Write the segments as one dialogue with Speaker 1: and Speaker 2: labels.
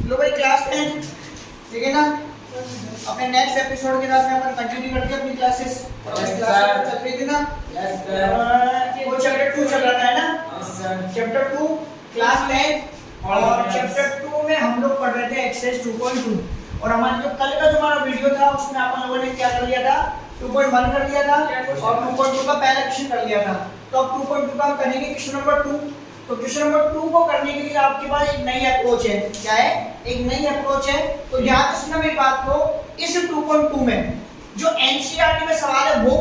Speaker 1: लो भाई क्लास 10 ठीक है ना। अपने नेक्स्ट एपिसोड के साथ में अपन कंटिन्यू करते हैं अपनी क्लासेस। क्लास चल रही थी ना।
Speaker 2: Yes sir.
Speaker 1: वो चैप्टर 2 चल रहा था है ना।
Speaker 2: Yes sir.
Speaker 1: चैप्टर 2 क्लास 10 और चैप्टर 2 में हम लोग पढ़ रहे थे एक्सरसाइज 2.2 और हमारा जो कल का जो हमारा वीडियो था उसमें अपन लोगों ने क्या कर लिया था 2.1 कर लिया था और 2.2 का पहला क्वेश्चन कर लिया था। तो अब 2.2 का हम करेंगे क्वेश्चन नंबर 2। तो क्वेश्चन नंबर 2 को करने के लिए आपके पास एक नई अप्रोच है। क्या है? एक नई अप्रोच है। तो ध्यान से सुनना मेरी बात को। इस 2.2 में जो एनसीईआरटी में सवाल है वो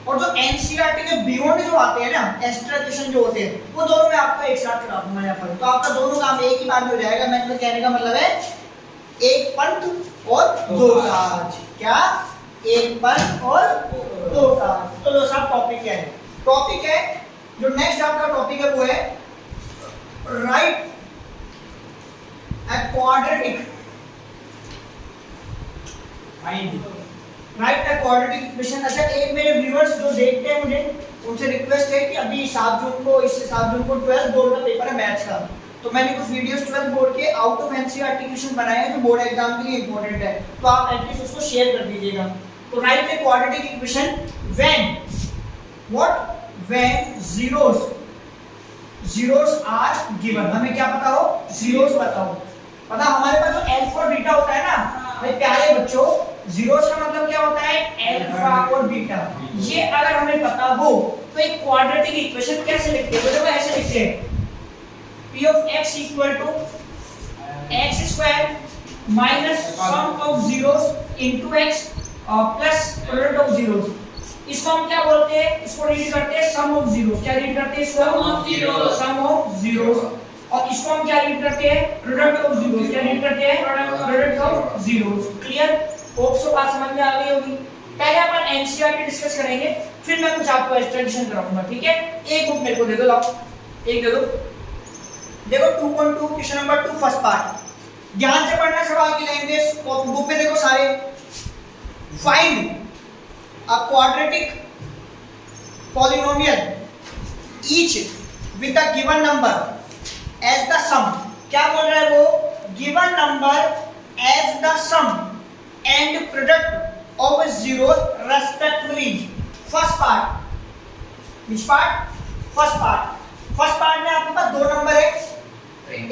Speaker 1: और जो एनसीईआरटी के बियॉन्ड जो आते हैं ना एक्स्ट्रा क्वेश्चन जो होते हैं वो दोनों मैं आपको एक साथ करा दूंगा यहाँ पर। तो आपका दोनों काम एक ही बार में हो जाएगा। मैं तो कहने का मतलब है एक पंथ और दो काज। क्या? एक पंथ और दो काज। तो लो साहब टॉपिक क्या है? टॉपिक है जो नेक्स्ट आपका टॉपिक है वो है right a quadratic right a quadratic equation। अच्छा एक मेरे व्यूअर्स जो देखते हैं मुझे उनसे रिक्वेस्ट है कि अभी 7 जून को 7 जून को 12th बोर्ड का पेपर है मैथ्स का। तो मैंने कुछ वीडियोस 12th बोर्ड के आउट ऑफ एनसीईआरटी क्वेश्चन बनाए हैं जो बोर्ड एग्जाम के लिए इंपॉर्टेंट है। तो आप एटलीस्ट उसको शेयर कर दीजिएगा। तो right a quadratic equation when what when zeros are given। हमें क्या पता हो? zeros पता हो। पता हमारे पास जो अल्फा और बीटा होता है ना भाई प्यारे बच्चों, zeros का मतलब क्या होता है? अल्फा और बीटा। ये अगर हमें पता हो तो एक क्वाड्रेटिक इक्वेशन कैसे लिखते हैं? देखो ऐसे लिखते हैं p of x equal to x square minus sum of zeros into x plus product of zeros। इसको हम क्या बोलते हैं? इसको रीड करते हैं सम ऑफ जीरोस। क्या रीड करते हैं? Sum of zeros. Sum of zeros. और इसको हम क्या रीड करते हैं? Product of zeros. क्या रीड करते हैं? Product of zeros. Clear? Hope so बात समझ में आ गई होगी। पहले अपन एनसीईआरटी डिस्कस करेंगे फिर मैं कुछ आपको एक्सटेंशन कराऊंगा। ठीक है? एक बुक मेरे को दे दो, लाओ एक दे दो। देखो 2.2 क्वेश्चन नंबर 2 फर्स्ट पार्ट। ध्यान से पढ़ना सवाल की लैंग्वेज। बुक में देखो सारे। Find a quadratic polynomial each with a given number as the sum। क्या बोल रहा है वो? given number as the sum and product of zeros respectively। first part which part? first part में आपके पास दो नंबर है,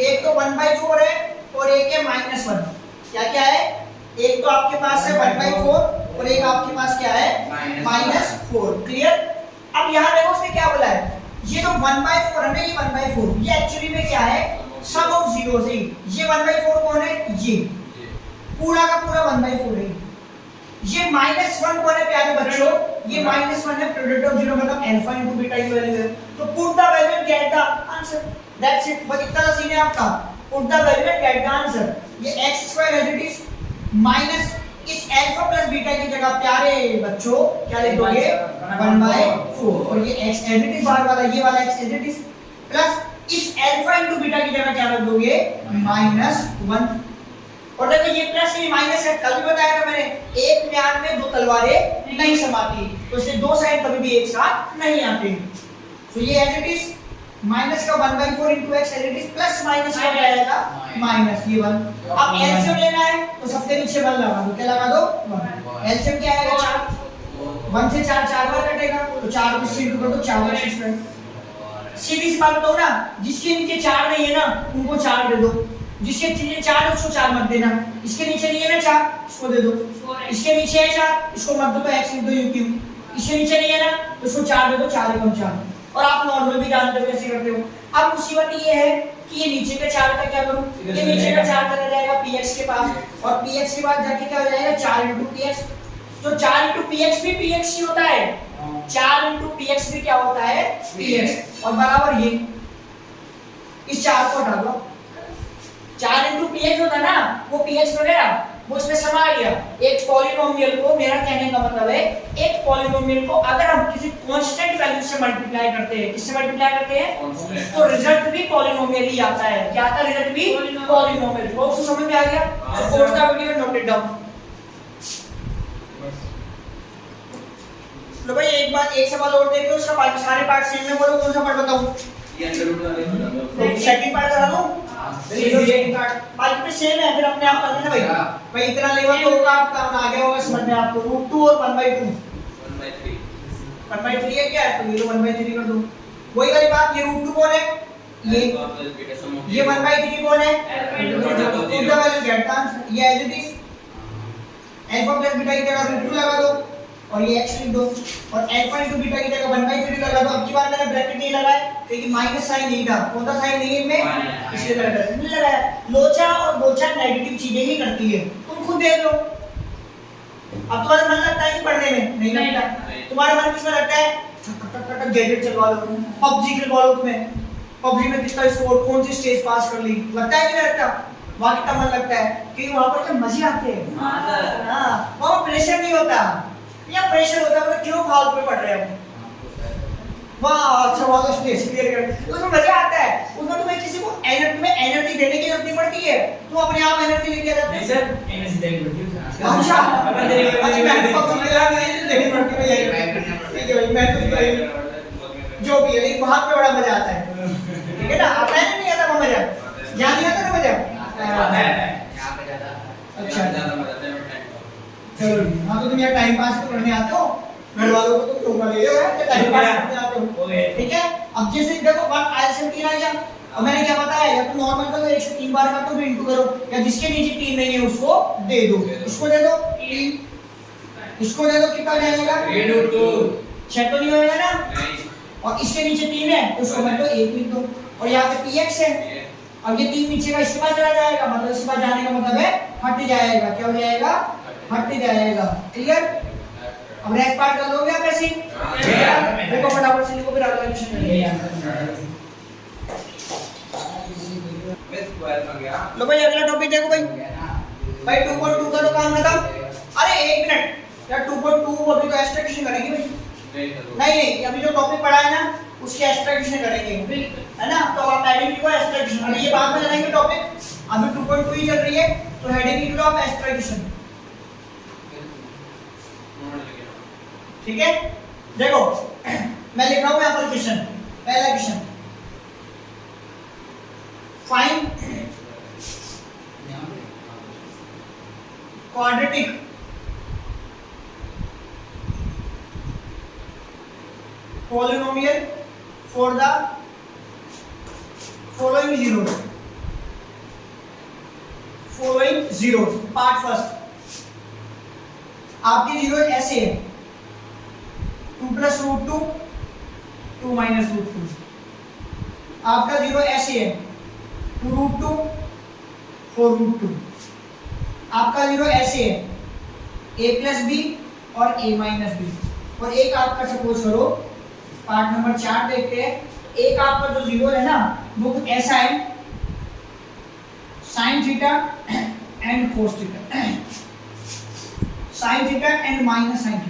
Speaker 1: एक तो 1/4 है और एक है -1। क्या क्या है? एक तो आपके पास है 1/4 और एक आपके पास क्या है? -4। क्लियर? अब यहाँ देखो उसने क्या बोला है, ये जो 1/4 है ना, ये 1/4 ये एक्चुअली में क्या है? सम ऑफ जीरोस है। ये 1/4 कौन है? ये पूरा का पूरा 1/4 है। ये -1 कौन है प्यारे बच्चों? ये -1 है प्रोडक्ट ऑफ जीरो मतलब अल्फा इनटू बीटा की वैल्यू है। तो put the value and get the answer. That's it. बस इतना सा सीन है आपका। Put the value and get the answer. ये x² as it is minus इस अल्फा प्लस बीटा की जगह प्यारे बच्चों क्या लिख दोगे? 1/4 और ये x एज इट इज बाहर वाला ये वाला x as it is plus इस अल्फा इनटू बीटा की जगह क्या रख दोगे? -1। और देखो ये प्लस ये माइनस है। कल भी बताया था मैंने एक म्यान में दो तलवारें नहीं समाती। तो इससे दो साइड कभी भी एक साथ नहीं आते। तो ये एज इट इज माइनस का 1/4 into x as it is plus minus का क्या आएगा? माइनस ये 1। अब एलसीएम लेना है तो सबसे नीचे 1 लगा दो। क्या लगा दो? 1। एलसीएम क्या आएगा? 4। 1 से 4 बार कटेगा तो 4 को इंटू कर दो 4 x स्क्वायर। सीधी सी बात बताओ ना, जिसके नीचे 4 नहीं है ना उनको 4 दे दो। जिसके नीचे 4 है उसको 4 मत देना। इसके नीचे नहीं है ना 4 इसको दे दो। इसके नीचे है 4 इसको मत दो तो x लिख दो u क्यों। इसके नीचे नहीं है ना तो इसको 4 दे दो 4 × 4। और आप नॉर्मल भी जानते हो कैसे करते हो। अब मुसीबत ये है कि ये नीचे का 4 का क्या करूं? ये नीचे का 4 चला जाएगा px के पास और px के बाद जाके क्या हो जाएगा? 4 × px। तो 4 × px भी px ही होता है। 4 × px भी क्या होता है? px। और बराबर ये इस 4 को हटा दो। 4 × px होता है ना वो px वगैरह वो इसमें समा गया। एक पॉलिनोमियल को, मेरा कहने का मतलब है एक पॉलिनोमियल को अगर हम किसी कांस्टेंट वैल्यू से मल्टीप्लाई करते हैं, किससे मल्टीप्लाई करते हैं? तो रिजल्ट भी पॉलिनोमियल ही आता है। क्या आता है? रिजल्ट भी पॉलिनोमियल। वो उसको समझ में आ गया? तो कोर्स का वीडियो नोट इट डाउन। लो भाई एक बार एक सवाल और देख लो, उसका बाकी सारे पार्ट सेम में बोलो। कौन सा पार्ट बताऊं?
Speaker 3: ये अंदर उठा ले
Speaker 1: सेकंड पार्ट करा दूं? सेकंड पार्ट बाकी सेम है, फिर अपने आप कर लेना भाई। भाई इतना लेवल तो होगा आपका, आ गया होगा समझ में आपको। √2 और 1/2 1/3 है क्या है, तो ये 1/3 कर दो। वही वाली बात, ये √2 कौन है, ये 1/3 कौन है, put the value get the answer. ये as it is alpha plus beta की जगह √2 लगा दो और ये x लिख दो, और अल्फा इनटू बीटा की जगह 1/3 लगा दो। अब की बार मैंने ब्रैकेट नहीं लगाया क्योंकि माइनस साइन नहीं था, कौन सा साइन नहीं है इनमें, इसलिए मैंने ब्रैकेट नहीं लगाया। लोचा और बोचा नेगेटिव चीजें ही करती है, तुम खुद देख लो। अब तुम्हारा मन लगता है कि पढ़ने में नहीं लगता, तुम्हारा मन किसमें लगता है, गैजेट चलवा लो, पबजी खेलवा लो, तुम्हें पबजी में कितना स्कोर, कौन सी स्टेज पास कर ली, लगता है कि नहीं लगता, वहां कितना मन लगता है, क्योंकि वहां पर क्या मजे आते हैं। हाँ, वहां प्रेशर नहीं होता, या प्रेशर होता है, मतलब क्यों फालतू में पढ़ रहे हो, वाह अच्छा वाला स्टेज क्लियर कर, उसमें मजा आता है, उसमें तुम्हें किसी को एनर्जी देने की जरूरत नहीं पड़ती है, तुम अपने आप एनर्जी लेके आ जाते हो।
Speaker 3: सर एनर्जी देनी पड़ती है।
Speaker 1: अच्छा मैं देनी पड़ती है, मैं तो जो भी है, लेकिन वहां पे बड़ा मजा आता है, ठीक है ना, आता है नहीं आता वो मजा, यहाँ नहीं आता ना मजा,
Speaker 3: आता है।
Speaker 1: अच्छा चलो, हाँ तो तुम यहाँ टाइम पास तो करने आते हो, घर वालों को तुम टोका ले रहे हो, टाइम पास करने आते हो, ठीक है। अब जैसे देखो 1 आया से 3 आ गया, अब मैंने क्या बताया, या तो नॉर्मल करो, 1 से 3 बार काटो, फिर इंटू करो, या जिसके नीचे 3 नहीं है उसको दे दो, इसको दे दो 3, इसको दे दो, कितना जाएगा
Speaker 3: 3√2,
Speaker 1: 6 तो नहीं होएगा ना, और इसके नीचे 3 है तो उसको मैं तो 1 लिख दो, और यहाँ पे px है, अब ये 3 नीचे का इसके पास चला जाएगा, मतलब इसके पास जाने का मतलब है हट जाएगा, क्या हो जाएगा, हट जाएगा, क्लियर। अब नेक्स्ट पार्ट कर लोगे आप ऐसे, देखो फटाफट से लिखो, फिर अगला क्वेश्चन करेंगे। लो भाई अगला टॉपिक देखो भाई, 2.2 का तो काम खत्म। अरे 1 मिनट यार, 2.2 अभी तो एक्सट्रैक्शन करेंगे भाई, नहीं अभी जो टॉपिक पढ़ा है ना उसकी एक्सट्रैक्शन करेंगे, है ना, तो आप हेडिंग लिखो एक्सट्रैक्शन, अभी ये बाद में लगाएंगे टॉपिक, अभी 2.2 ही चल रही है, तो हेडिंग लिख लो आप एक्सट्रैक्शन, ठीक है। देखो मैं लिख रहा हूं यहां पर क्वेश्चन, पहला question, find quadratic polynomial for the following zeros। Part first, आपके जीरो ऐसे है 2 + √2 2 - √2, आपका जीरो ऐसे है 2√2 4√2, आपका जीरो ऐसे है a + b और a - b, और एक आपका सपोज करो पार्ट नंबर 4 देखते हैं, एक आपका जो जीरो है ना वो ऐसा है sin θ and cos θ, sin θ and minus sin θ,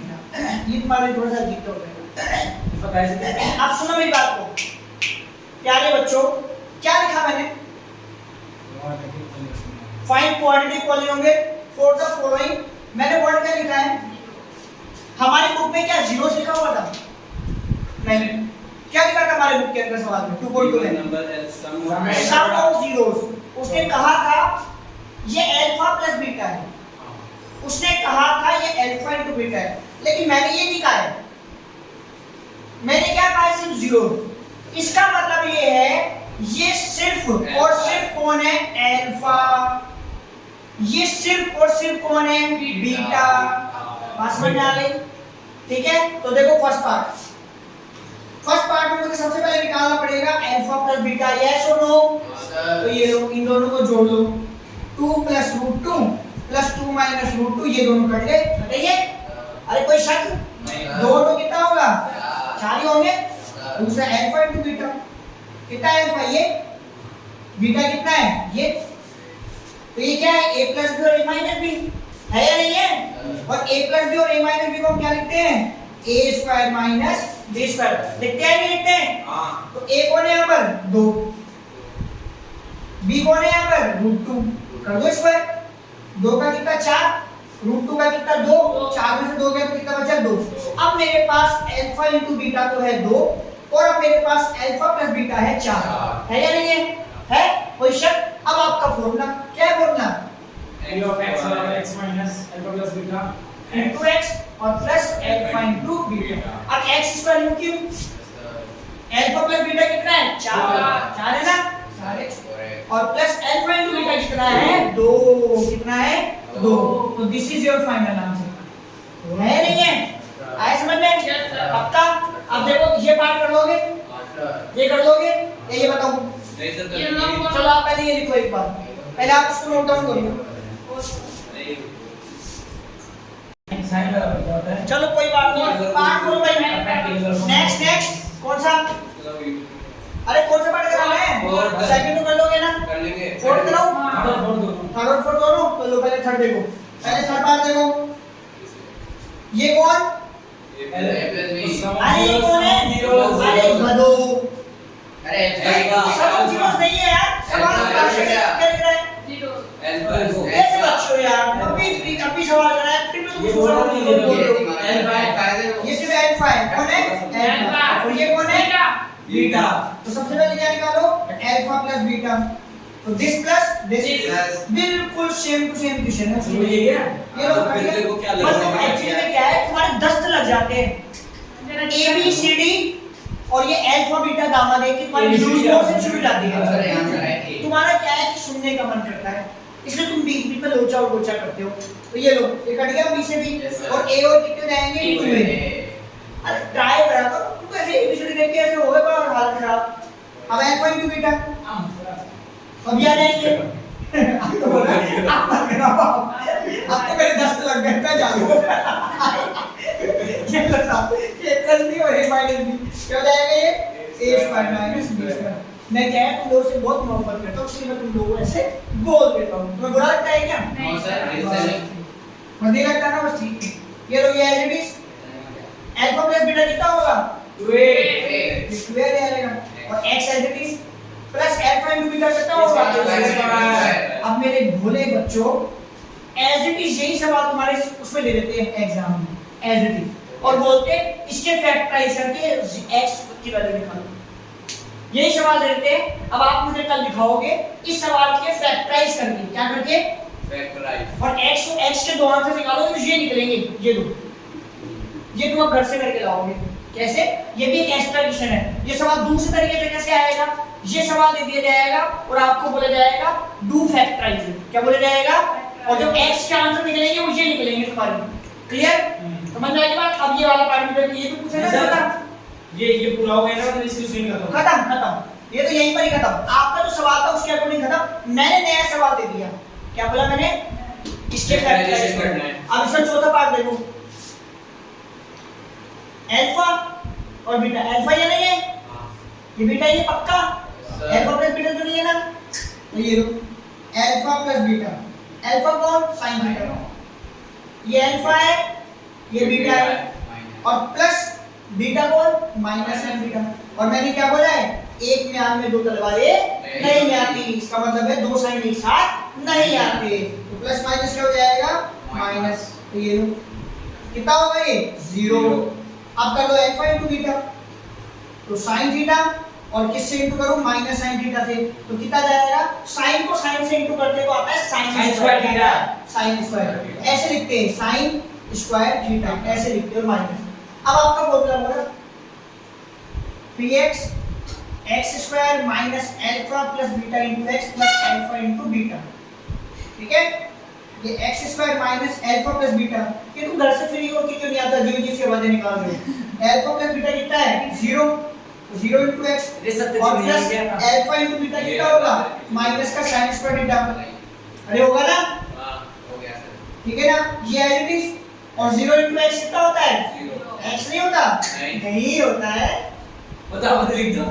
Speaker 1: ये तुम्हारे थोड़ा सा अजीब हो जाएगा, पता है। आप सुनो मेरी बात को प्यारे बच्चों, क्या लिखा मैंने, find quadratic polynomial for the following, मैंने वर्ड क्या लिखा है, हमारी बुक में क्या जीरोस लिखा हुआ था, नहीं, क्या लिखा था हमारे बुक के अंदर सवाल में 2.2 में, सम ऑफ जीरोस। उसने कहा था ये अल्फा प्लस बीटा है, उसने कहा था ये अल्फा इनटू बीटा है, लेकिन मैंने ये नहीं कहा है, मैंने क्या कहा है, सिर्फ जीरो। इसका मतलब ये है ये सिर्फ और सिर्फ कौन है, अल्फा, ये सिर्फ और सिर्फ कौन है, बीटा। बात समझ में आ गई, ठीक है। तो देखो फर्स्ट पार्ट में मुझे सबसे पहले निकालना पड़ेगा अल्फा प्लस बीटा, यस और नो, तो ये लो, इन दोनों को जोड़ लो, 2 + √2 + 2 - √2, ये दोनों कट गए, हटाइए, अरे कोई शक, 2 तो कितना होगा, 4 ही होंगे, दूसरा अल्फा इनटू बीटा, कितना है अल्फा, ये बीटा कितना है ये, तो ये क्या है, a + b और a - b है या नहीं है, और a + b और a - b को हम क्या लिखते हैं, a² - b², लिखते हैं नहीं लिखते हैं, तो a कौन है यहाँ पर 2, b कौन है यहाँ पर √2, कर दो स्क्वायर, 2 का कितना 4, √2 का कितना 2, 4 में से 2 गया तो कितना बचा 2। अब मेरे पास अल्फा इनटू बीटा तो है 2, और अब मेरे पास अल्फा प्लस बीटा है 4, है या नहीं है, कोई शक। अब आपका फॉर्मूला क्या है, फॉर्मूला
Speaker 3: value of x बराबर x minus alpha plus beta
Speaker 1: into x और प्लस अल्फा into बीटा। अब x square u cube alpha plus beta कितना है 4 है ना सारे और प्लस अल्फा into बीटा कितना है 2 कितना है 2 तो this is your final answer है नहीं है आए समझ में पक्का। अब देखो ये पार्ट कर लोगे ये कर लोगे या ये बताओ चलो आप पहले ये लिखो एक बार पहले आप इसको नोट डाउन करो
Speaker 3: साइन बराबर क्या होता है
Speaker 1: चलो कोई बात नहीं पार्ट करो भाई नेक्स्ट कौन सा अरे कौन सा पार्ट कराना है सेकंड तो कर लोगे ना
Speaker 4: कर लेंगे
Speaker 1: फोर्थ कराओ
Speaker 3: फोड़ दो
Speaker 1: थर्ड और फोर्थ दोनों तो लो पहले थर्ड देखो पहले थर्ड पार्ट देखो ये कौन अरे ये कौन है अरे गधो
Speaker 4: अरे
Speaker 1: सब जीरोस नहीं है यार सवाल क्या लिख रहा है ऐसे बच्चों यार अभी सवाल कर रहा है फिर भी
Speaker 3: ये
Speaker 1: तुम
Speaker 3: बोला नहीं
Speaker 1: ये सिर्फ अल्फा है कौन है अल्फा और ये कौन है बीटा तो सबसे पहले क्या निकालो अल्फा प्लस बीटा तो दिस प्लस दिस बिल्कुल सेम टू सेम क्वेश्चन है
Speaker 3: तो ये क्या
Speaker 1: ये लोग
Speaker 4: देखो क्या लग
Speaker 1: बस
Speaker 4: रहा है
Speaker 1: एक्चुअली में क्या है तुम्हारे दस्त लग जाते हैं ए बी सी डी और ये अल्फा बीटा गामा देख के तुम्हारी यूज से शुरू हो जाती
Speaker 4: आंसर है आंसर
Speaker 1: है
Speaker 4: है
Speaker 1: तुम्हारा क्या है कि सुनने का मन करता है इसलिए तुम बीच बीच में लोचा और गोचा करते हो तो ये लो ये कट गया बी से बी और ए और कितने जाएंगे टू ए अरे ट्राई करा करो तुम ऐसे एबीसीडी देख के ऐसे होए पर हालत खराब अब अल्फा इनटू बीटा अब ये आ जाएंगे अब तो बोला अब मत कराओ अब तो मेरे दस्त लग गए मैं जाऊं ये लगा ये प्लस बी और ए माइनस बी क्या हो जाएगा ये a square minus b square मैं क्या है तुम लोगों से बहुत मोहब्बत करता हूं इसलिए मैं तुम लोगों को ऐसे बोल देता हूं तुम्हें बुरा लगता है क्या
Speaker 4: नो सर
Speaker 1: मुझे लगता है ना बस ठीक है ये लो ये as it is alpha plus beta कितना होगा 2a आ जाएगा और x as it is plus alpha into beta कितना होगा अब मेरे भोले बच्चों एज इट इज यही सवाल तुम्हारे उसमें ले लेते हैं एग्जाम में एज इट इज और बोलते हैं इसके फैक्टराइज करके x की वैल्यू निकालो यही सवाल देते हैं। अब आप मुझे कल दिखाओगे इस सवाल के फैक्टराइज करके क्या करके
Speaker 4: फैक्टराइज
Speaker 1: और x के दो आंसर निकालोगे तो ये निकलेंगे ये दो ये तुम घर से करके लाओगे कैसे ये भी एक एक्स्ट्रा क्वेश्चन है ये सवाल दूसरे तरीके से कैसे आएगा ये सवाल दे दिया जाएगा और आपको बोला जाएगा डू फैक्टराइज क्या बोला जाएगा और जो x के आंसर निकलेंगे वो ये निकलेंगे तुम्हारे क्लियर समझ में आई बात। अब ये वाला पार्ट में ये तो पूछा ना
Speaker 3: ये पूरा हो गया ना मतलब इसको स्विंग कर दो
Speaker 1: खत्म ये तो यहीं पर ही खत्म आपका जो सवाल था उसके अकॉर्डिंग खत्म मैंने नया सवाल दे दिया क्या बोला मैंने इसके फैक्टराइज करना है। अब इसका चौथा पार्ट देखो अल्फा और बीटा अल्फा ये नहीं है ये बीटा ये पक्का अल्फा प्लस बीटा तो नहीं है ना तो ये लो अल्फा प्लस बीटा अल्फा कौन sin बीटा ये अल्फा है ये बीटा है और प्लस बीटा कौन माइनस sin बीटा और मैंने क्या बोला है एक म्यान में दो तलवारें नहीं आती इसका मतलब है दो साइन एक साथ नहीं आते तो प्लस माइनस क्या हो जाएगा माइनस तो ये लो कितना होगा ये 0 अब कर लो अल्फा इनटू बीटा तो sin थीटा और किससे इनटू करो माइनस sin थीटा से तो कितना जाएगा sin को sin से इनटू करते तो आता है sin square theta sin square ऐसे लिखते हैं sin स्क्वायर थीटा ऐसे लिखते हो माइनस। अब आपका फॉर्मूला होगा px x square minus alpha plus beta into x plus alpha into beta ठीक है ये x square minus alpha plus beta ये तुम घर से फ्री हो कि क्यों नहीं आता जीरो जी से आवाजें निकाल रहे हो अल्फा प्लस बीटा कितना है 0 0 into x और प्लस अल्फा into बीटा कितना होगा माइनस का sin स्क्वायर थीटा अरे होगा ना
Speaker 4: हां हो गया सर
Speaker 1: ठीक है ना ये एज इट इज और 0 into x कितना होता है
Speaker 4: 0
Speaker 1: x नहीं होता नहीं होता है
Speaker 3: बताओ मत लिख दो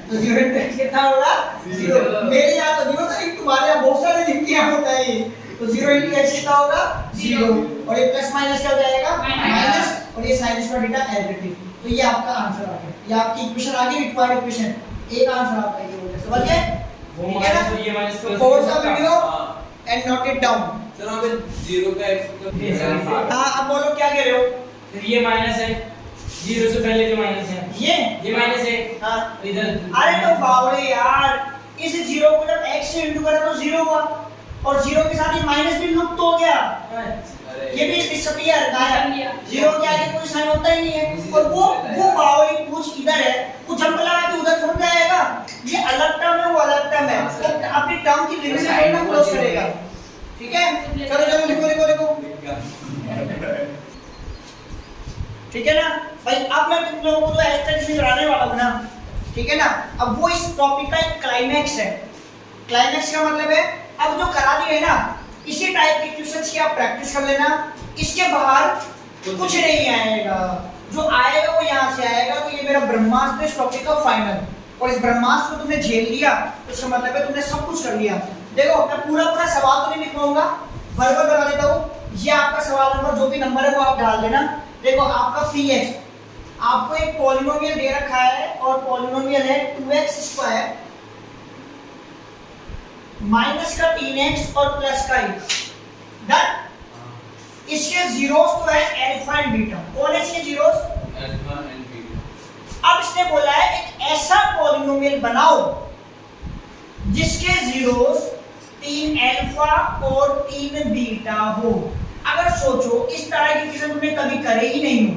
Speaker 1: तो 0 into x कितना होगा 0 मेरे यहाँ तो 0 था तुम्हारे यहाँ बहुत सारे जिनके यहाँ होता है तो 0 into x कितना होगा 0 और ये प्लस माइनस क्या हो जाएगा माइनस और ये sin square theta as it is तो ये आपका आंसर आ गया ये आपकी इक्वेशन आ गई रिक्वायर्ड इक्वेशन एक आंसर आपका ये हो गया समझ गए
Speaker 3: वो माइनस तो ये minus plus
Speaker 1: pause the video and note it down
Speaker 4: sir वहां पे 0 का x
Speaker 1: हां अब बोलो क्या कह रहे हो
Speaker 3: फिर ये माइनस है 0 से पहले जो माइनस है ये माइनस है
Speaker 1: हां
Speaker 3: इधर
Speaker 1: अरे तो बावड़े यार इस 0 को जब x से इंटू करा तो 0 हुआ और जीरो के साथ ये माइनस भी लुप्त हो गया, ये भी डिसअपीयर गायब। जीरो के आगे कोई साइन होता ही नहीं है। और वो बावली पूछ इधर है, वो जंप लगा के उधर थोड़ा जाएगा। ये अलग टर्म है, वो अलग टर्म है, वो अपनी टर्म की लिमिट में ना क्रॉस करेगा। ठीक है, चलो चलो लिखो लिखो लिखो। ठीक है ना भाई, अब मैं तुम लोगों को तो एक्सरसाइज कराने वाला हूं ना, ठीक है ना। अब वो इस टॉपिक का एक क्लाइमैक्स है। क्लाइमैक्स का मतलब है अब जो करा दिए ना, इसी टाइप के क्वेश्चंस की आप प्रैक्टिस कर लेना। इसके बाहर कुछ नहीं आएगा, जो आएगा वो यहाँ से आएगा। तो ये मेरा ब्रह्मास्त्र इस टॉपिक का फाइनल, और इस ब्रह्मास्त्र को तुमने झेल लिया तो इसका मतलब है तुमने सब कुछ कर लिया। देखो मैं पूरा सवाल तो नहीं लिखवाऊंगा, वर्बल बना देता हूँ। ये आपका सवाल नंबर जो भी नंबर है वो आप डाल देना। देखो आपका px, आपको एक पॉलिनोमियल दे रखा है और पॉलिनोमियल है 2x स्क्वायर माइनस का 3x और प्लस का x। डन। इसके जीरोस तो है अल्फा एंड बीटा। कौन है इसके जीरोस?
Speaker 4: Alpha and beta.
Speaker 1: अब इसने बोला है एक ऐसा पॉलिनोमियल बनाओ जिसके जीरोस 3 अल्फा और 3 बीटा हो। अगर सोचो इस तरह की क्वेश्चन तुमने कभी करे ही नहीं हो,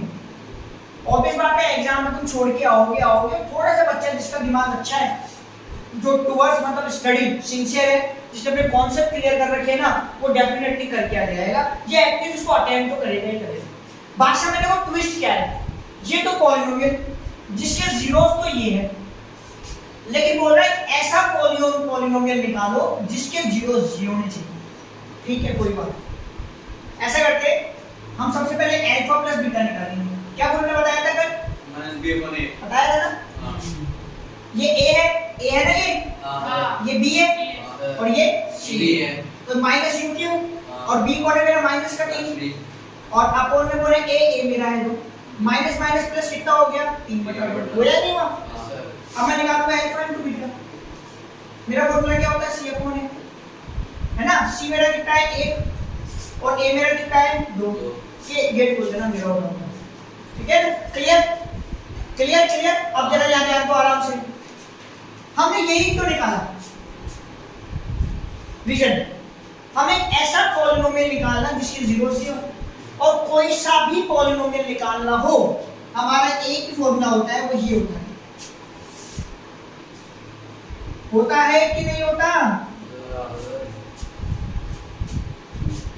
Speaker 1: ऑब्वियस बात है एग्जाम में तुम छोड़ के आओगे। थोड़ा सा बच्चा जिसका दिमाग अच्छा है, जो टुवर्ड्स मतलब स्टडी सिंसियर है, जिसने अपने कॉन्सेप्ट क्लियर कर रखे हैं ना, वो डेफिनेटली करके आ जाएगा। ये एटलीस्ट उसको अटेम्प्ट तो करेगा ही करेगा। भाषा में देखो ट्विस्ट क्या है, ये तो पॉलिनोमियल जिसके जीरोस तो ये है, लेकिन बोल रहा है ऐसा पॉलिनोमियल निकालो जिसके जीरोस जीरो नहीं चाहिए। ठीक है, कोई बात। ऐसा करते हम सबसे पहले अल्फा प्लस बीटा निकालेंगे। क्या बोलने बताया था कल?
Speaker 4: -b/a
Speaker 1: बताया था ना। ये a है ना, ये b है और ये c
Speaker 4: है।
Speaker 1: तो माइनस u क्यों? और b कौन है मेरा? माइनस का 3 और अपोन में बोले a मेरा है तो माइनस माइनस प्लस कितना हो गया? 3/2। हो या नहीं हुआ? अब मैं निकालूंगा अल्फा इनटू बीटा। मेरा फॉर्मूला क्या होता है? c अपॉन a, है ना। c मेरा कितना है? 1 और a मेरा कितना है? 2। ये गेट खोल देना मेरा होगा। ठीक है, क्लियर क्लियर क्लियर। अब जरा यहाँ ध्यान दो आराम से। हमने यही तो निकाला विजन, हमें ऐसा पॉलिनोमियल निकालना जिसकी जीरो से हो, और कोई सा भी पॉलिनोमियल निकालना हो, हमारा एक ही फॉर्मूला होता है, वो ये होता है कि नहीं होता?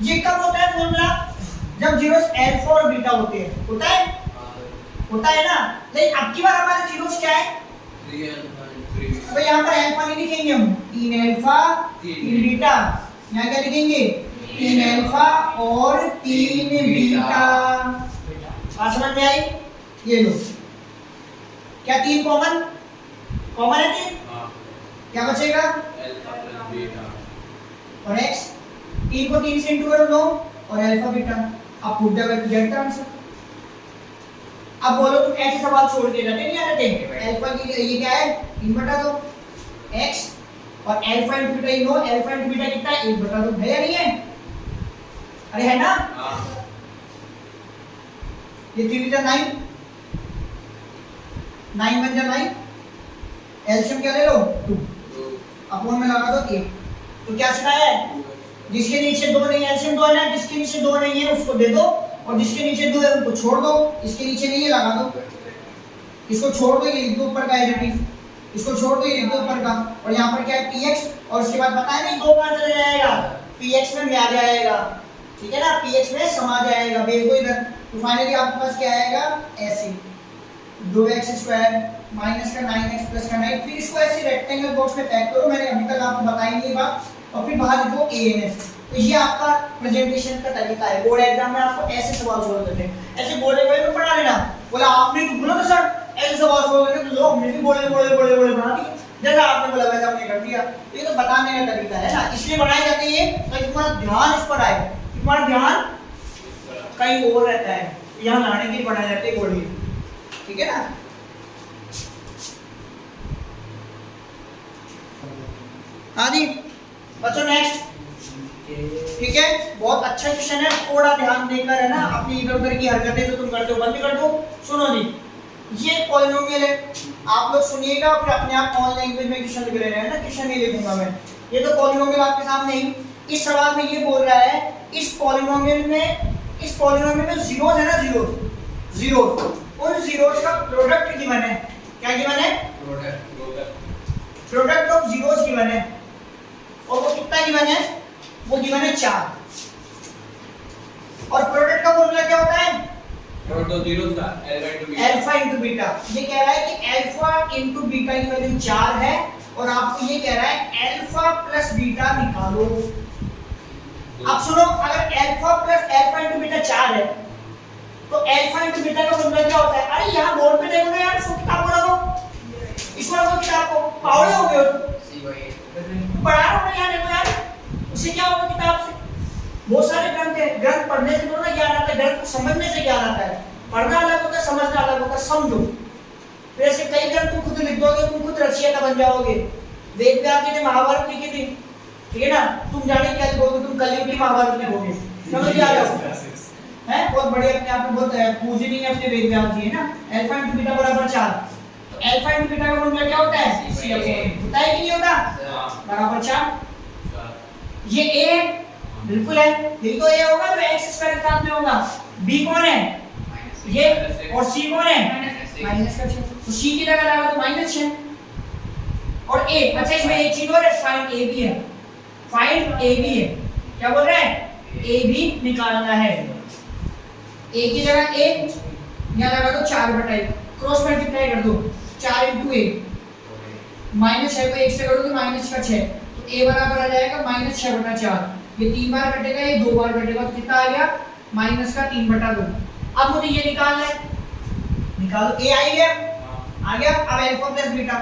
Speaker 1: ये कब होता है फॉर्मूला? जब जीरोस अल्फा और बीटा होते हैं। होता है? होता है ना। लेकिन अब की बार हमारे जीरोस क्या है?
Speaker 4: 3 अल्फा एंड 3 बीटा।
Speaker 1: अब यहाँ पर अल्फा नहीं लिखेंगे हम, 3 अल्फा 3 बीटा। यहाँ क्या लिखेंगे? 3 अल्फा और 3 बीटा। बात समझ में आई? ये लो, क्या 3 कॉमन है? 3 क्या बचेगा?
Speaker 4: अल्फा प्लस बीटा
Speaker 1: और x। 3 को 3 से इंटू करो 9 और अल्फा बीटा। अब put the gate the answer. अब बोलो तुम ऐसे सवाल छोड़ के जाते नहीं आते? अल्फा की ये क्या है? 3/2 x और alpha into beta, no alpha into beta कितना है? 1/2 है या नहीं है? अरे है ना। ये 3 × 9 9 बन जा 9। एलसीएम क्या ले लो? 2 अपॉन में लगा दो 1। तो क्या सिखाया है? जिसके नीचे 2 नहीं है एलसीएम 2 है ना, जिसके नीचे 2 नहीं है उसको दे दो, और जिसके नीचे 2 है उनको छोड़ दो। इसके नीचे नहीं है लगा दो, इसको छोड़ दो, ये लिख दो ऊपर का एडिटिव, इसको छोड़ दो, ये लिख दो ऊपर का। और यहाँ पर क्या है? px, और उसके बाद पता है नहीं 2 बार चला जाएगा, px में आ जाएगा। ठीक है ना, px में समा जाएगा। भेज दो इधर। तो फाइनली आपके पास क्या आएगा? ऐसे 2x² माइनस का 9x प्लस का 9। फिर इसको ऐसे रेक्टेंगल बॉक्स में पैक करो। मैंने अभी तक आपको बताई नहीं बात। और फिर बाहर लिखो ans। तो ये आपका प्रेजेंटेशन का तरीका है। बोर्ड एग्जाम में आपको ऐसे सवाल सोल्व करते हैं। ऐसे बोले में पढ़ा लेना। बोला आपने तो बोला था सर ऐसे सवाल सोल्व करते, तो लोग भी बोले बना दिए। जैसा आपने बोला वैसा हमने कर दिया। ये तो बताने का तरीका है ना, इसलिए बनाए जाते हैं ताकि तुम्हारा ध्यान इस पर आए। तुम्हारा ध्यान कहीं और रहता है, यहाँ लाने के लिए बनाए जाते हैं बोर्ड। ठीक है ना। हाँ जी बच्चों, नेक्स्ट। ठीक है, बहुत अच्छा क्वेश्चन है। थोड़ा ध्यान देकर है ना, अपनी इधर उधर की हरकतें जो तुम करते हो बंद कर दो। सुनो जी, ये पॉलिनोमियल है, आप लोग सुनिएगा, फिर अपने आप ऑन लैंग्वेज में क्वेश्चन लिख रहे हैं ना। क्वेश्चन नहीं लिखूंगा मैं, ये तो पॉलिनोमियल आपके सामने ही। इस सवाल में ये बोल रहा है इस पॉलिनोमियल में जीरोस है ना, जीरोस उन जीरोस का प्रोडक्ट गिवन है। क्या गिवन है? प्रोडक्ट ऑफ जीरोस गिवन है। और वो कितना गिवन है? वो गिवन है 4। और प्रोडक्ट का फॉर्मूला क्या होता है? Alpha into beta. ये कह रहा है कि अल्फा इंटू बीटा की वैल्यू 4 है और आपको ये कह रहा है अल्फा प्लस बीटा निकालो। अब सुनो, अगर अल्फा इंटू बीटा 4 है तो अल्फा इंटू बीटा का फॉर्मूला क्या होता है? अरे यहाँ बोर्ड पे देखो ना यार, इसको किताब को रखो, इसको रखो किताब को, पागल हो गए हो। पढ़ा रहा हूँ यहाँ, देखो यार, उससे क्या होगा किताब से? बहुत सारे ग्रंथ है, ग्रंथ पढ़ने से थोड़ा ना ज्ञान आता है, ग्रंथ को समझने से ज्ञान आता है। पढ़ना अलग होता है, समझना अलग होता है। समझो, फिर ऐसे कई ग्रंथ तुम खुद लिख दोगे, तुम खुद रचयिता बन जाओगे। वेद व्यास जी ने महाभारत लिखी थी, ठीक है ना, तुम जाने क्या लिखोगे? तुम कलयुग की महाभारत लिखोगे। समझ आ रहा है? बहुत बड़े अपने आप में बहुत पूजनीय अपने वेद व्यास जी है ना। अल्फा इंटू बीटा बराबर 4, तो अल्फा इंटू बीटा का फॉर्मूला क्या होता है? c upon a। होता है कि नहीं होता? बराबर 4। ये a है, बिल्कुल है, यही तो a होगा, तो x स्क्वायर के साथ में होगा। b कौन है? ये। और c कौन है? माइनस का 6, तो c की जगह लगा तो -6। और a, अच्छा इसमें एक चीज और है, फाइंड a भी है, फाइंड a भी है। क्या बोल रहा है? a भी निकालना है। a की जगह a यहाँ लगा दो 4/1, क्रॉस मल्टीप्लाई कर दो, 4 इंटू a, -6 को 1 से करो तो -6, तो a बराबर आ जाएगा -6/4। ये 3 बार कटेगा, ये 2 बार कटेगा, तो कितना आ गया? -3/2। अब मुझे ये निकालना है, निकालो। a आ गया, आ गया। अब अल्फा प्लस बीटा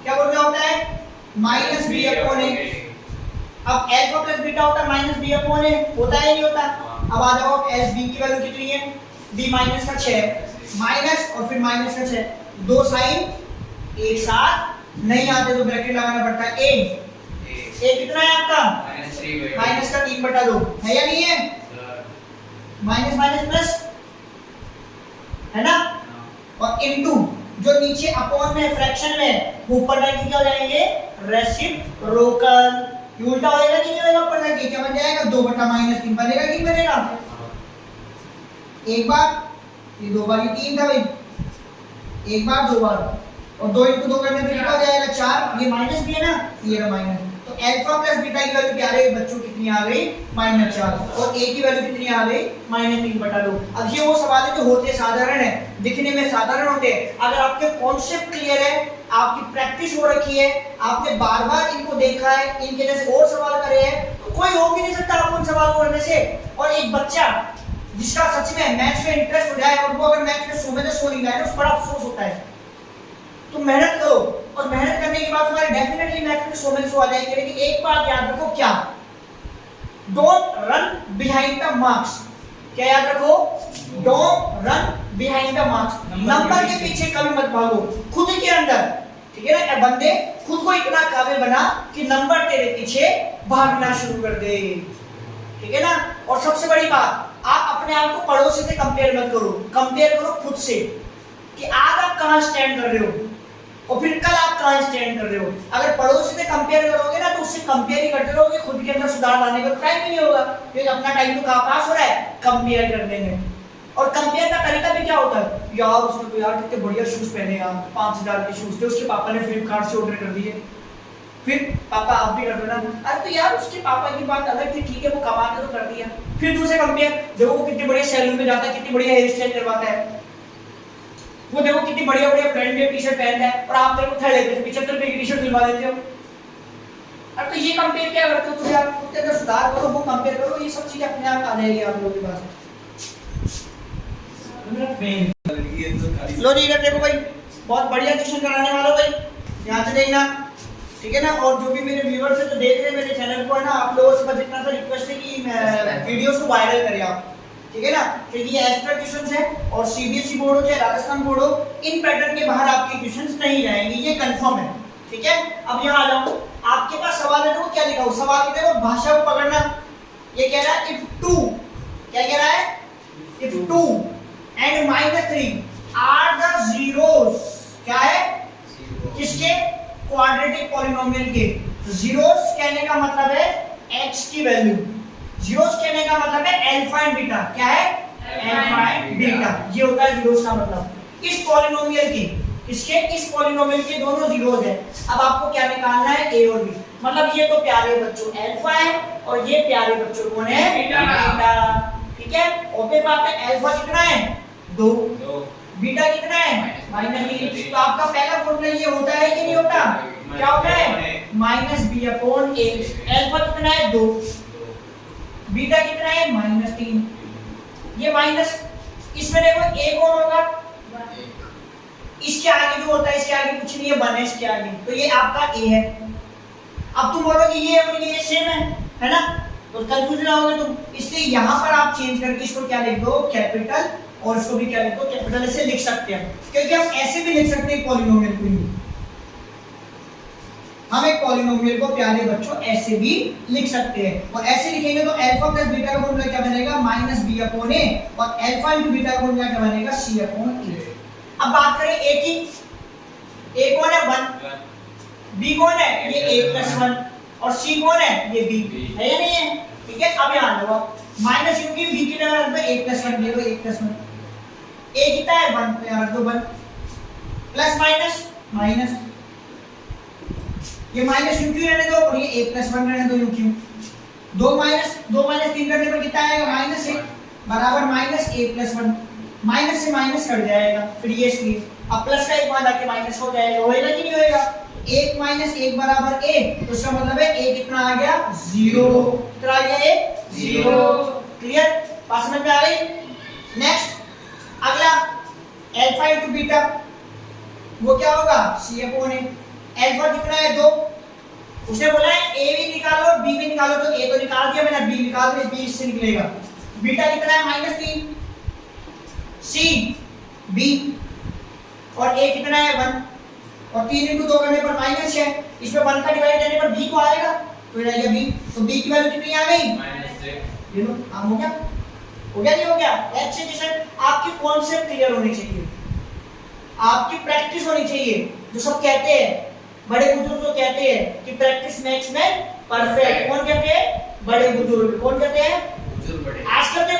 Speaker 1: क्या बोलना होता है? -b upon a। अब अल्फा प्लस बीटा होता है -b अपॉन a, होता है नहीं होता? अब आ जाओ, एस बी की वैल्यू कितनी है? b -6 माइनस और फिर -6, दो साइन एक साथ नहीं आते तो ब्रैकेट लगाना पड़ता है। a कितना है आपका? -3/2 है या नहीं है? माइनस माइनस प्लस है ना, और इनटू जो नीचे अपॉन में फ्रैक्शन में ऊपर जाके क्या हो जाएंगे? रेसिप्रोकल। ये उल्टा हो जाएगा, नहीं होगा, ऊपर जाके क्या बन जाएगा? 2/-3 बनेगा कि बनेगा? एक बार, ये 2 बार, ये 3 था भाई, एक बार 2 बार, और 2 × 2 करने पे क्या हो जाएगा? 4। ये माइनस भी है ना, ये रहा माइनस। तो अल्फा प्लस बीटा की वैल्यू क्या आ रही बच्चों? कितनी आ गई? -4। और a की वैल्यू कितनी आ गई? -3/2। अब ये वो सवाल है जो होते साधारण है, दिखने में साधारण होते हैं। अगर आपके कॉन्सेप्ट क्लियर है, आपकी प्रैक्टिस हो रखी है, आपने बार-बार इनको देखा है, इनके जैसे और सवाल करे हैं, तो कोई हो भी नहीं सकता आपको उन सवाल को करने से। और एक बच्चा जिसका सच में मैथ्स में इंटरेस्ट हो जाए और वो अगर मैथ्स में सो नहीं जाए, तो बड़ा अफसोस होता है। तुम मेहनत करो, और मेहनत करने के बाद तुम्हारे डेफिनेटली मैथ्स में 100 आ जाएंगे। लेकिन एक बात याद रखो, क्या? Don't run behind the marks. क्या याद रखो? Don't run behind the marks. Number के पीछे कभी मत भागो, खुद के अंदर, ठीक है ना? बंदे खुद को इतना काबिल बना कि नंबर तेरे पीछे भागना शुरू कर दे, ठीक है ना? और सबसे बड़ी बात, आप अपने आप को पड़ोसी से कंपेयर मत करो, कंपेयर करो खुद से कि आज आप कहां स्टैंड कर रहे हो और फिर कल आप कहां स्टैंड कर रहे हो। अगर पड़ोसी से कंपेयर करोगे ना, तो उससे कंपेयर ही करते रहोगे, खुद के अंदर सुधार लाने का टाइम ही नहीं होगा। क्योंकि अपना टाइम तो कहां पास हो रहा है? कंपेयर करने में। और कंपेयर का तरीका भी क्या होता है? यार उसने तो यार कितने बढ़िया शूज पहने, यार 5000 के शूज थे, उसके पापा ने फ्लिपकार्ट से ऑर्डर कर दिए, फिर पापा आप भी कर दो ना। अरे तो यार उसके पापा की बात अलग थी, ठीक है, वो कमा के तो कर दिया। फिर दूसरे कंपेयर, देखो वो कितने बढ़िया सैलून में जाता है, कितनी बढ़िया हेयर स्टाइल करवाता है, वो देखो कितनी बढ़िया बढ़िया ब्रांडेड टी-शर्ट पहनता है, और आप मेरे को 75 रुपए की टी-शर्ट दिलवा देते हो। अब तो ये कंपेयर क्या करते हो? तो यार खुद के अंदर सुधार करो, वो कंपेयर करो, ये सब चीजें अपने आप आ जाएगी आप लोगों के पास। लो जी इधर देखो भाई, बहुत बढ़िया क्वेश्चन कराने वाला भाई, यहाँ से देखना, ठीक है ना? और जो भी मेरे व्यूअर्स हैं जो देख रहे हैं मेरे चैनल को, है ना, आप लोगों से बस इतना सा रिक्वेस्ट है कि वीडियोस को वायरल करें आप, ठीक है ना? क्योंकि ये एक्स्ट्रा क्वेश्चंस है, और सीबीएसई बोर्ड हो चाहे राजस्थान बोर्ड हो, इन पैटर्न के बाहर आपके क्वेश्चंस नहीं जाएंगे, ये कंफर्म है, ठीक है? अब यहाँ आ जाओ, आपके पास सवाल है तो क्या लिखा हो? सवाल देखो, भाषा को पकड़ना। ये कह रहा है इफ 2, क्या कह रहा है? If 2 and -3 are the zeros, क्या है? किसके? क्वाड्रेटिक पॉलिनोमियल के। zeros कहने का मतलब है x x की वैल्यू। जीरोस कहने का मतलब है अल्फा एंड बीटा। क्या है? Alpha and beta. ये होता है जीरोस का मतलब। इस पॉलिनोमियल की, इसके इस पॉलिनोमियल के दोनों जीरोस हैं। अब आपको क्या निकालना है? a और b। मतलब ये तो प्यारे बच्चों अल्फा है और ये प्यारे बच्चों कौन है? बीटा। ठीक है, ओपे बात है। अल्फा कितना है? 2। बीटा कितना है? -3। तो आपका पहला फॉर्मूला ये होता है कि नहीं होता? क्या होता है? -b/a। अल्फा कितना है? 2। बीटा कितना है? -3। ये माइनस, इसमें देखो a कौन होगा? इसके आगे जो होता है, इसके आगे कुछ नहीं है, 1 है इसके आगे, तो ये आपका a है। अब तुम बोलोगे ये और ये सेम है ना? तो कंफ्यूज ना होगे तुम, इसलिए यहाँ पर आप चेंज करके इसको क्या लिख दो? कैपिटल, और इसको भी क्या लिख दो? कैपिटल। ऐसे लिख सकते हैं, क्योंकि हम ऐसे भी लिख सकते हैं पॉलिनोमियल को ही। हम एक पॉलिनोमियल को प्यारे बच्चों ऐसे भी लिख सकते हैं, और ऐसे लिखेंगे तो अल्फा प्लस बीटा का फॉर्मूला क्या बनेगा? -b/a, और अल्फा इंटू बीटा का फॉर्मूला क्या बनेगा? c/a। अब बात करें a की, a कौन है? 1। b कौन है? ये a+1, और c कौन है? ये b है या नहीं है? ठीक है, अब यहां लो माइनस, क्योंकि b की जगह रख दो a+1, ले लो a+1। a कितना है? 1, तो यहां रख दो 1, प्लस माइनस माइनस, ये माइनस क्यों रहने दो, और ये a+1 रहने दो क्यों। 2 माइनस 3 करने पर कितना आएगा? -1 बराबर -a+1। माइनस से माइनस कट जाएगा, फिर ये इसलिए अब प्लस का एक बाद आके माइनस हो जाएगा। होएगा कि नहीं होएगा? 1 - 1 बराबर a, तो इसका मतलब है a कितना आ गया? 0। कितना आ गया? a 0। क्लियर? बात समझ में आ गई? नेक्स्ट अगला अल्फा इंटू बीटा, वो क्या होगा? c/a। अल्फा कितना है? 2। उसने बोला है a भी निकालो b भी निकालो, तो a तो निकाल दिया मैंने, b निकाल दिया, b इससे निकलेगा। बीटा कितना है? -3। c b, और a कितना है? 1, और 3 × 2 करने पर -6, इसमें 1 का डिवाइड करने पर b को आएगा, तो ये आएगा b। तो b की वैल्यू कितनी आ गई? -6। ये लो काम हो गया। हो गया नहीं हो गया? अच्छे से आपकी कॉन्सेप्ट क्लियर होनी चाहिए, आपकी प्रैक्टिस होनी चाहिए। जो सब कहते हैं, बड़े बुजुर्ग जो कहते हैं कि प्रैक्टिस मेक्स मैन परफेक्ट, कौन कहते हैं? बड़े बुजुर्ग। कौन कहते हैं? आजकल के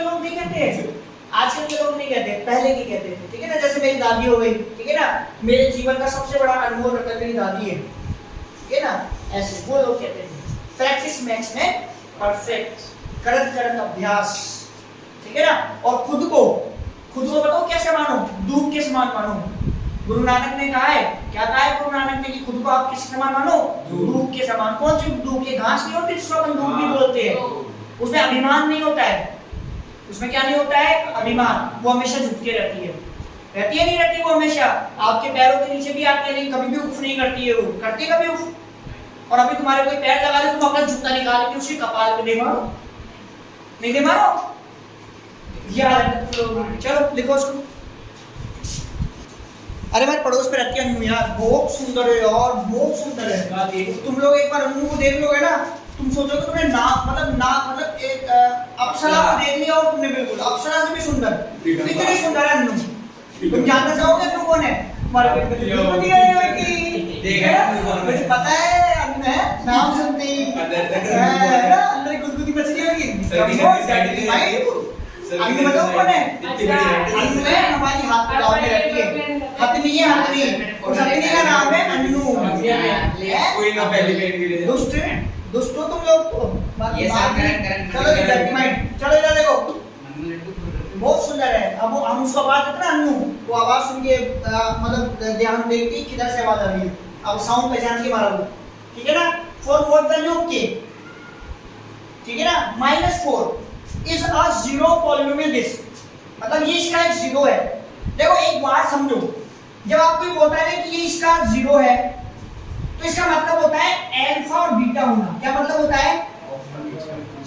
Speaker 1: लोग नहीं कहते हैं, आजकल के लोग नहीं कहते, पहले की कहते थे। ठीक है ना? जैसे मेरी दादी हो गई, ठीक है ना? मेरे जीवन का सबसे बड़ा अनुभव रखकर मेरी दादी है, ठीक है ना? ऐसे वो लोग कहते थे प्रैक्टिस मेक्स मैन परफेक्ट, करत अभ्यास, ठीक है ना? और खुद को बताओ कैसे मानो? धूप के समान मानो। गुरु नानक ने कहा है, क्या कहा है गुरु नानक ने, कि खुद को आप किस समान मानो? धूप के समान। कौन सी धूप? ये घास नहीं होती जिसको अपन धूप भी बोलते हैं, उसमें अभिमान नहीं होता है। उसमें क्या नहीं होता है? अभिमान। वो हमेशा झुक के रहती है नहीं रहती वो हमेशा आपके पैरों के नीचे भी आती है, नहीं कभी भी उफ नहीं करती है। वो करती है कभी उफ? और अभी तुम्हारे कोई पैर लगा दे, तुम अपना जूता निकाल के उसके कपाल पे दे मारो, नहीं दे मारो? चलो लिखो उसको। अरे मैं पड़ोस पे रहती हूँ यार, बहुत सुंदर है यार, बहुत सुंदर है। तुम लोग एक बार अन्नू को देख लोगे ना, तुम सोचोगे तुमने मतलब एक अप्सरा को देख लिया, और तुमने बिल्कुल अप्सरा से भी सुंदर, कितनी सुंदर है अन्नू। तुम जानना चाहोगे अन्नू कौन है? तुम्हारे पेट में गुदगुदी है बेटी, देखा? मुझे पता है, अन्नू है, नाम सुनते ही अंदर गुदगुदी बच गई होगी। अन्नू बताओ कौन है? अन्नू है हमारी हाथ गांव में रहती है, हथनी है हथनी, उस हथनी का नाम है अन्नू।
Speaker 3: कोई ना पहली पेन के लिए
Speaker 1: दोस्तों तुम लोग
Speaker 3: ये सब करंट
Speaker 1: चलो इधर देखो, बहुत सुंदर है। अब वो हम उसको आवाज देते ना अन्नू, वो आवाज सुन के मतलब ध्यान देती किधर से आवाज आ रही है, अब साउंड पहचान के मारा वो, ठीक है ना? For what value of k, ठीक है ना? -4 is a zero polynomial this, मतलब ये इसका एक जीरो है। देखो एक बात समझो, जब आपको बोलता है कि ये इसका जीरो है, तो इसका मतलब होता है अल्फा और बीटा होना। क्या मतलब होता है?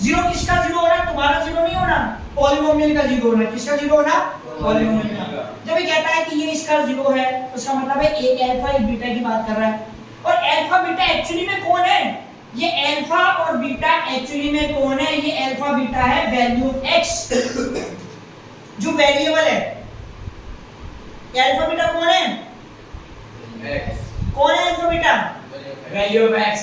Speaker 1: जीरो किसका जीरो होना? तुम्हारा जीरो नहीं होना, पॉलिनोमियल का जीरो होना। किसका जीरो होना? पॉलिनोमियल का। जब ये कहता है कि ये इसका जीरो है, तो इसका मतलब है एक अल्फा एक बीटा की बात कर रहा है। और अल्फा बीटा एक्चुअली में कौन है? ये अल्फा और बीटा एक्चुअली में कौन है? ये अल्फा बीटा है वैल्यू ऑफ x, जो वेरिएबल है। अल्फा बीटा कौन है?
Speaker 4: X.
Speaker 1: कौन है alpha beta?
Speaker 3: Value of x।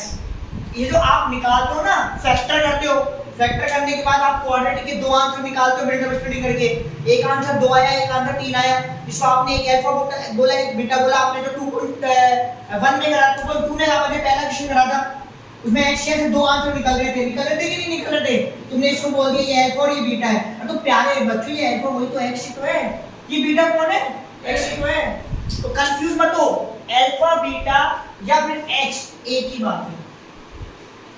Speaker 1: ये जो आप निकालते हो ना, फैक्टर करते हो, फैक्टर करने के बाद आप क्वाड्रेटिक के दो आंसर निकालते हो मिनट स्प्लिटिंग करके, एक आंसर 2 आया, एक आंसर 3 आया, इसको आपने एक अल्फा बोला, एक बीटा बोला, आपने जो 2.1 में करा, 2.2 में आपने पहला क्वेश्चन करा था, उसमें x से दो आंसर निकल रहे थे कि नहीं निकल रहे थे, तुमने इसको बोल दिया ये अल्फा और ये बीटा है। तो प्यारे बच्चों, ये अल्फा वही तो x ही तो है, ये बीटा कौन है, x ही तो है। तो कंफ्यूज मत हो, अल्फा बीटा या फिर x एक ही बात है।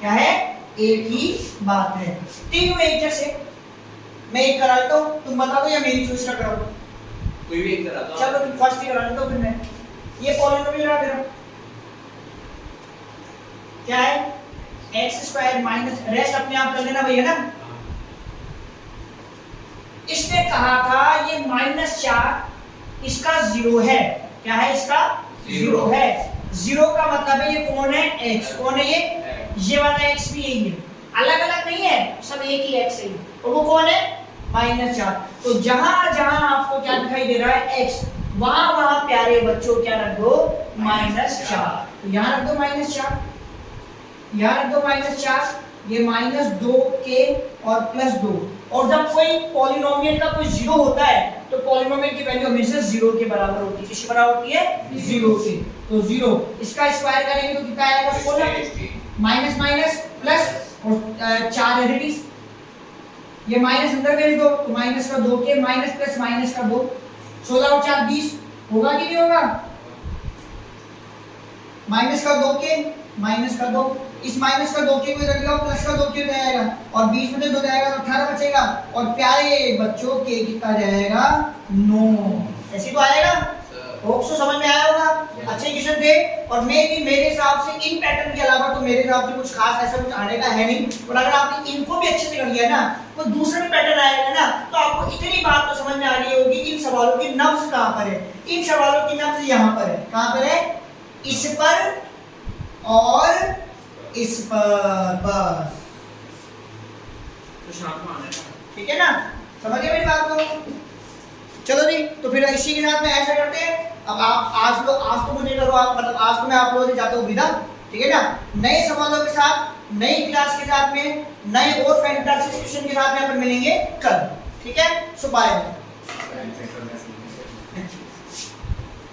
Speaker 1: क्या है, एक ही बात है। तीनों एक जैसे, मैं एक करा लेता हूं, तुम बता दो या मेरी चॉइस का कराओ,
Speaker 4: कोई भी एक करा दो।
Speaker 1: चलो तुम फर्स्ट ही करा लेता हूं, फिर मैं ये पॉलिनोमियल रहा मेरा, क्या है, x² माइनस, रेस्ट अपने आप कर लेना भैया ना। इसने कहा था ये -4 इसका 0 है, क्या है, इसका 0 है। 0 का मतलब है ये कौन है, x, कौन है ये वाला x भी यही है, अलग अलग नहीं है, सब एक ही x है। और वो कौन है, -4। तो जहां जहां आपको क्या दिखाई दे रहा है, x, वहां वहां प्यारे बच्चों क्या रख दो, -4। तो यहां रख दो -4, यहाँ रख दो -4, ये -2k और +2। और जब कोई पॉलिनोमियल का कोई 0 होता है तो पॉलिनोमियल की वैल्यू हमेशा 0 के बराबर होती है। किसके बराबर होती है, 0 के। तो 0 इसका स्क्वायर करेंगे तो कितना आएगा, 16 माइनस माइनस प्लस और 4 एडिटिव, ये माइनस अंदर भेज दो तो माइनस का 2k माइनस प्लस माइनस का 2, 16 और 4 20, होगा कि नहीं होगा, माइनस का 2k माइनस का 2, इस माइनस का 2k को इधर लगाओ, प्लस का 2k जाएगा और 20 में से 2 जाएगा तो 18 बचेगा। और प्यारे बच्चों के कितना जाएगा, 9। ऐसे तो आएगा, होप्स तो समझ में आया होगा, अच्छे क्वेश्चन थे। और मेरे हिसाब से इन पैटर्न के अलावा तो मेरे हिसाब से कुछ खास ऐसा कुछ आने का है नहीं। और अगर आपने इनको भी अच्छे से कर लिया ना, तो दूसरा भी पैटर्न आएगा ना, तो आपको इतनी बात तो समझ में आ रही होगी इन सवालों की नब्ज कहाँ पर है। इन सवालों की नब्ज यहाँ पर है, कहाँ पर है, इस पर और इस पर, बस।
Speaker 3: तो शाम को आना है।
Speaker 1: ठीक है ना, समझ गए मेरी बात को। चलो जी, तो फिर इसी के साथ में ऐसा करते हैं। अब आप आज तो मुझे करो, आप मतलब आज तो मैं आप लोगों से जाता हूँ विदा, ठीक है ना। नए सवालों के साथ, नई क्लास के साथ में, नए और फैंटास्टिक क्वेश्चन के साथ में अपन मिलेंगे कल, ठीक है। सो बाय।